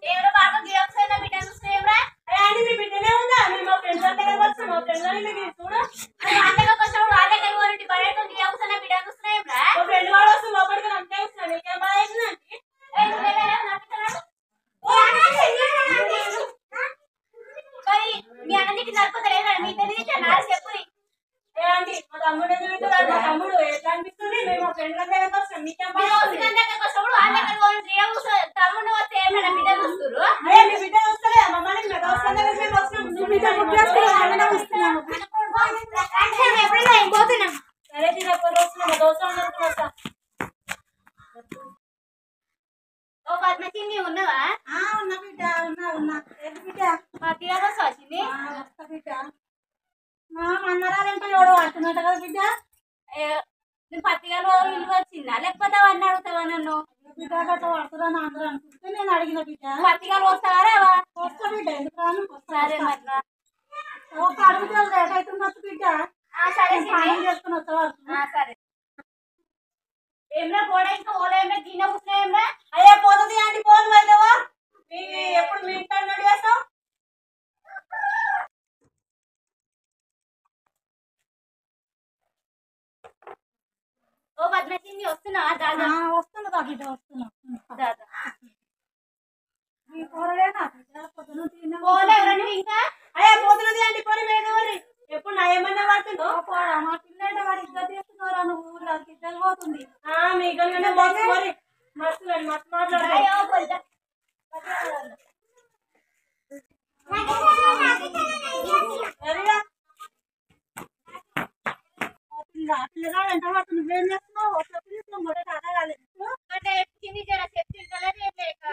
ఏమో బాగా గియొచ్చేనా బిడ్డ చూస్తేమ్రా అని మీ బిడ్డనే ఉందా మీ మా ఫ్రెండ్స్ అంతా కదా వచ్చి మా ఫ్రెండ్స్ అని మీకు చూడు అంతగా కొంచెం వాళ్ళే కైవోరంటి బయట గియొచ్చేనా బిడ్డ చూస్తేమ్రా మా ఫ్రెండ్ వాడు వస్తే లోపలికి అంతే వస్తాను నీకేం బాగా చేసిందండి మరి మీ అన్నకి నడుపుతలేదా మీ తెలియదు నా చెప్పురి ఏంటి మా తమ్ముడు ఎందుకు మా తమ్ముడు ఎట్లా అనిపిస్తుంది మేము మా ఫ్రెండ్ అంతా కదా వస్తాం మీకేం బాగా తమ్ముడు వస్తే ఏమైనా బిడ్డ చూస్తురు అయ్యా మీ బిడ్డ వస్తలే మమ్మల్ని మీ దోస్తులు దగ్గర మేము వస్తున్నాం మీ బిడ్డ వస్తున్నాము పోతున్నాం సరే తినప్పుడు వస్తున్నాం మా దోస్తులు వస్తాం ఓ పద్మచింది ఉన్నావా ఉన్నా బిడ్డ ఉన్నా ఏంటి బిడ్డ పత్తిగా బస్సు వచ్చింది వస్తా బిడ్డ అన్నరాలంటే ఎవడో అంటున్నట్టు కదా బిడ్డ నేను పత్తిగాలో ఇల్లు వచ్చిందా లేకపోతే అవన్నీ అడుగుతావా నన్ను బిడ్డ గట్ట పడుతుందని అందరూ అనుకుంటే నేను అడిగిన బిడ్డ పత్తిగాలు వస్తావా రావా వస్తా బిడ్డ ఎందుకు రాను సరే మరి ఒక అడుగుతుంది రేట్ అవుతున్నట్టు బిడ్డ సరే పని చేసుకుని వస్తా సరే ఏమన్నా పోడా ఇంకా ఓలా ఏమన్నా గిన్నె కూర్చున్నా ఏమన్నా అయ్యా పోతుంది అండి పోను వెళ్ళవా ఎప్పుడు మీ ఇంట్లో రెడీ చేస్తావు ఓ పద్మచింది వస్తున్నావా దాదా వస్తున్నా బిడ్డ వస్తున్నా దాదా మీ కూరలేనా పొద్దున తిన్నా పోలే ఎవరండి ఇంకా అయ్యా పోతున్నది అండి పోనీ మేడవరి ఎప్పుడు నా ఏమన్నా పడుతుందో పోరా మా పిల్లలు వాడు ఇద్దరు చేస్తున్నారా నువ్వు ఊళ్ళో ఇద్దరు పోతుంది మీ గల్లనే పోతుంది మస్తు మస్తు మాట్లాడాలి పిల్లగాడు ఎంత పడుతుంది నువ్వేం చేస్తున్నావు పిల్లలు కూడా కాదు అంటే ఎక్కింది జర చెప్తుంటలేదు ఏం లేక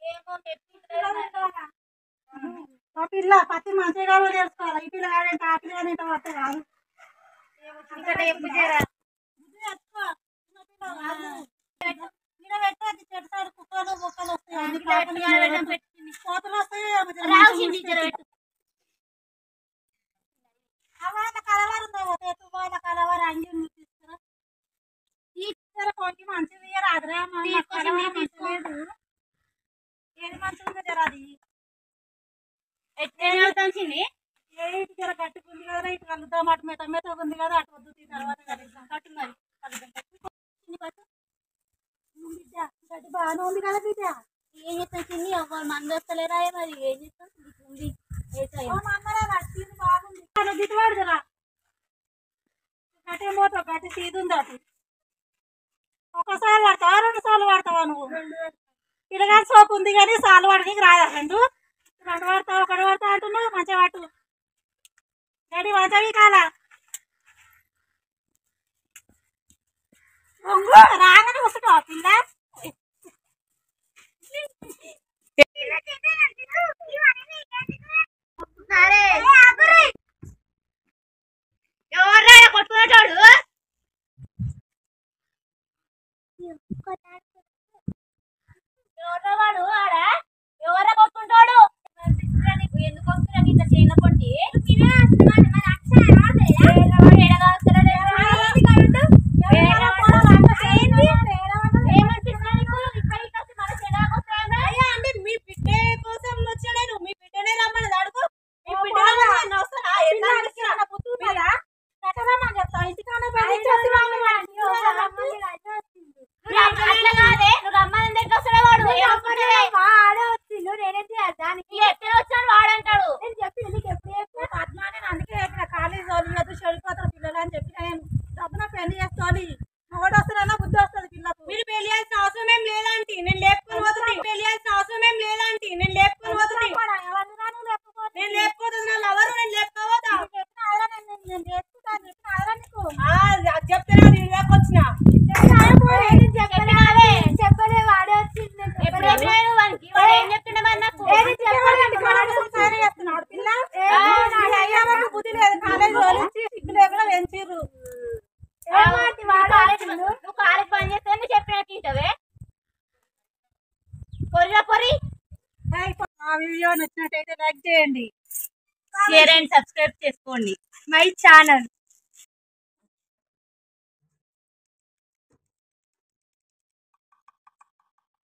ఏమో చెప్తుంటలేదు ఆ పిల్ల పత్తి మంచిగా చేసుకోవాలి ఈ పిల్లగాడు ఎంత ఆ పిల్లగాడు ఎంత పడితే కాదు ఇక్కడ ఎప్పుడు జరా చెట్టు సైడ్ కుక్కలు బొక్కలు వస్తాయి కోతలు వస్తాయి రావుచింది జర కలవరు తుబాల కలవరు అంగి తీసుకురా ఈ కొంచెం మంచిది రాదురా లేదు ఏది మంచిగా జర అది ఎట్లవుతుంది ఇటు జర కట్టుకుంది కదా ఇటు కలుద్దాం అటు మెత ఉంది కదా అటు వద్దు తర్వాత కలుద్దాం కట్టు మరి గడ్డి బాగానే ఉంది కదా బిడ్డ ఏం చేస్తాం చిన్ని ఎవరు మంది వస్తలేరా మరి ఏం చేస్తాం ఉంది నచ్చింది బాగుంది గిట్టుబాటు జరా గట్టి పోతావు గట్టి తీదుంది అటు ఒకసారి పడతావా 2 సార్లు పడతావా నువ్వు పిల్లగాని సోపు ఉంది కానీ సార్లు పడడానికి రాదా 2 పడతావు 1 పడతావు అంటున్నావు మంచిగా పట్టు గడి మంచివి కాలా రాగానే వస్తుంటావా పిల్ల సరే ఎవర్రా కొట్టుకునేటోడు ఎవర్రా వాడు ఆడ ఎవరా కొట్టుకుంటాడు ఎందుకు వస్తున్నా ఇంత చేన కొట్టి మీ బిడ్డ కోసం వచ్చాడు మీ బిడ్డనే రమ్మని అడుగు చెడిపోతారు పిల్లలు అని చెప్పి నేను డబ్బున పెళ్లి చేసుకోవాలి మొగడు వస్తారన్నా బుద్ధి వస్తుంది పిల్లకు మీరు పెళ్లి చేయాల్సిన అవసరం ఏం లేదంటే నేను లేపుకొని పోతుంది పెళ్లి చేయాల్సిన అవసరం ఏం లేదంటే నేను లేపుకొని పోతుంది నేను లేకపోతుంది నా లవరు నేను లేపుకోవద్దా చెప్తే నేను లేకొచ్చిన చెప్పలే వాడే వచ్చింది ఏం చెప్తుండే మరి నాకు చేస్తున్నాడు పిల్ల బుద్ధి లేదు కాలేజీ సిగ్గు లేకుండా పెంచిర్రు నువ్వు కాలేజ్ పని చేస్తే చెప్పినట్టు ఇంటవే పొరిగా పొరి ఆ వీడియో నచ్చినట్టయితే లైక్ చేయండి షేర్ అండ్ సబ్స్క్రైబ్ చేసుకోండి మై ఛానల్